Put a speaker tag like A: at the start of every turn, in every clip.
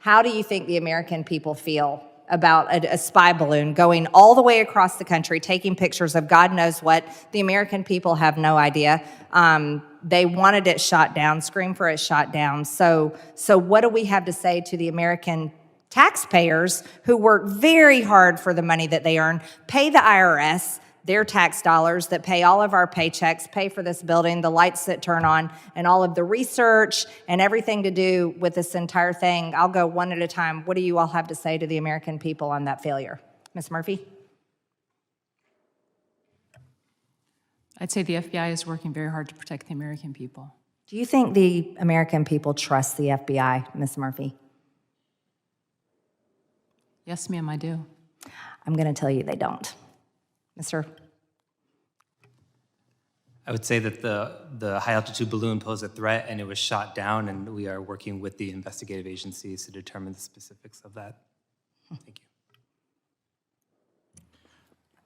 A: How do you think the American people feel about a spy balloon going all the way across the country, taking pictures of God knows what? The American people have no idea. They wanted it shot down, screamed for it shot down. So what do we have to say to the American taxpayers who work very hard for the money that they earn, pay the IRS, their tax dollars that pay all of our paychecks, pay for this building, the lights that turn on, and all of the research and everything to do with this entire thing? I'll go one at a time. What do you all have to say to the American people on that failure? Ms. Murphy?
B: I'd say the FBI is working very hard to protect the American people.
A: Do you think the American people trust the FBI, Ms. Murphy?
B: Yes, ma'am, I do.
A: I'm going to tell you they don't. Mr.
C: I would say that the high-altitude balloon posed a threat and it was shot down, and we are working with the investigative agencies to determine the specifics of that. Thank you.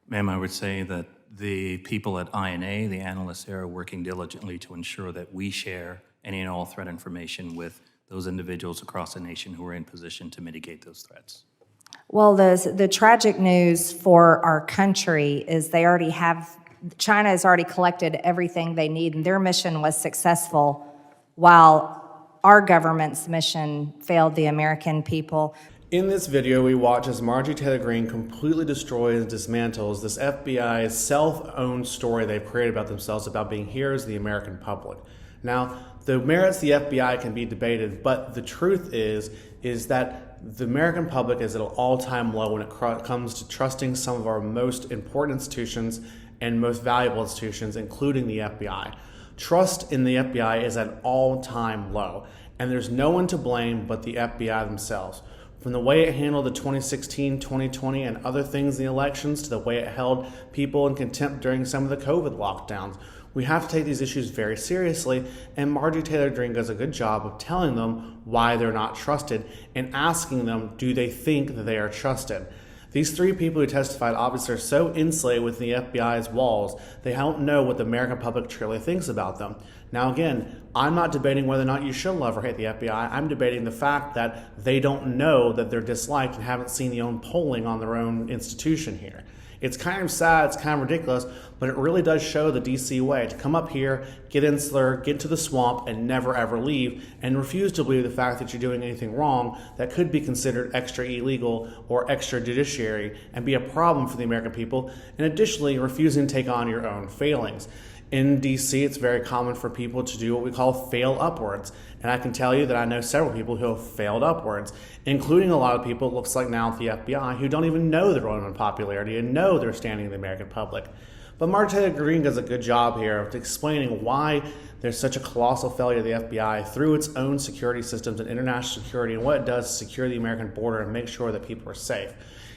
D: Ma'am, I would say that the people at INA, the analysts there, are working diligently to ensure that we share any and all threat information with those individuals across the nation who are in position to mitigate those threats.
A: Well, the tragic news for our country is China has already collected everything they need, and their mission was successful while our government's mission failed the American people.
E: In this video, we watch as Marjorie Taylor Greene completely destroys and dismantles this FBI self-owned story they've created about themselves about being heroes of the American public. Now, the merits of the FBI can be debated, but the truth is that the American public is at an all-time low when it comes to trusting some of our most important institutions and most valuable institutions, including the FBI. Trust in the FBI is at an all-time low, and there's no one to blame but the FBI themselves. From the way it handled the 2016, 2020, and other things in the elections to the way it held people in contempt during some of the COVID lockdowns. We have to take these issues very seriously, and Marjorie Taylor Greene does a good job of telling them why they're not trusted and asking them, do they think that they are trusted? These three people who testified obviously are so insulated within the FBI's walls, they don't know what the American public truly thinks about them. Now again, I'm not debating whether or not you should love or hate the FBI. I'm debating the fact that they don't know that they're disliked and haven't seen the own polling on their own institution here. It's kind of sad, it's kind of ridiculous, but it really does show the DC way to come up here, get insular, get to the swamp, and never ever leave, and refuse to believe the fact that you're doing anything wrong that could be considered extra illegal or extrajudiciary and be a problem for the American people, and additionally refusing to take on your own failings. In DC, it's very common for people to do what we call fail upwards. And I can tell you that I know several people who have failed upwards, including a lot of people, it looks like now at the FBI, who don't even know their own unpopularity and know they're standing in the American public. But Marjorie Taylor Greene does a good job here of explaining why there's such a colossal failure of the FBI through its own security systems and international security, and what it does to secure the American border and make sure that people are safe.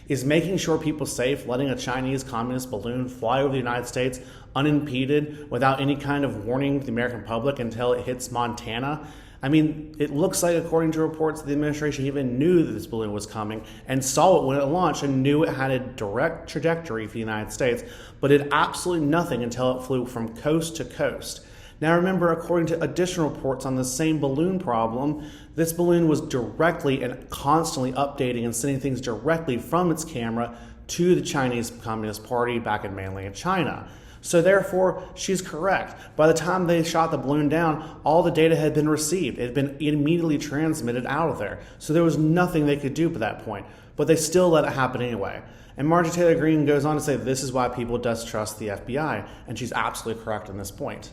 E: Is making sure people safe, letting a Chinese communist balloon fly over the United States unimpeded without any kind of warning to the American public until it hits Montana. I mean, it looks like, according to reports, the administration even knew that this balloon was coming and saw it when it launched and knew it had a direct trajectory for the United States, but did absolutely nothing until it flew from coast to coast. Now remember, according to additional reports on the same balloon problem, this balloon was directly and constantly updating and sending things directly from its camera to the Chinese Communist Party back in mainland China. So therefore, she's correct. By the time they shot the balloon down, all the data had been received. It had been immediately transmitted out of there. So there was nothing they could do at that point. But they still let it happen anyway. And Marjorie Taylor Greene goes on to say this is why people distrust the FBI. And she's absolutely correct on this point.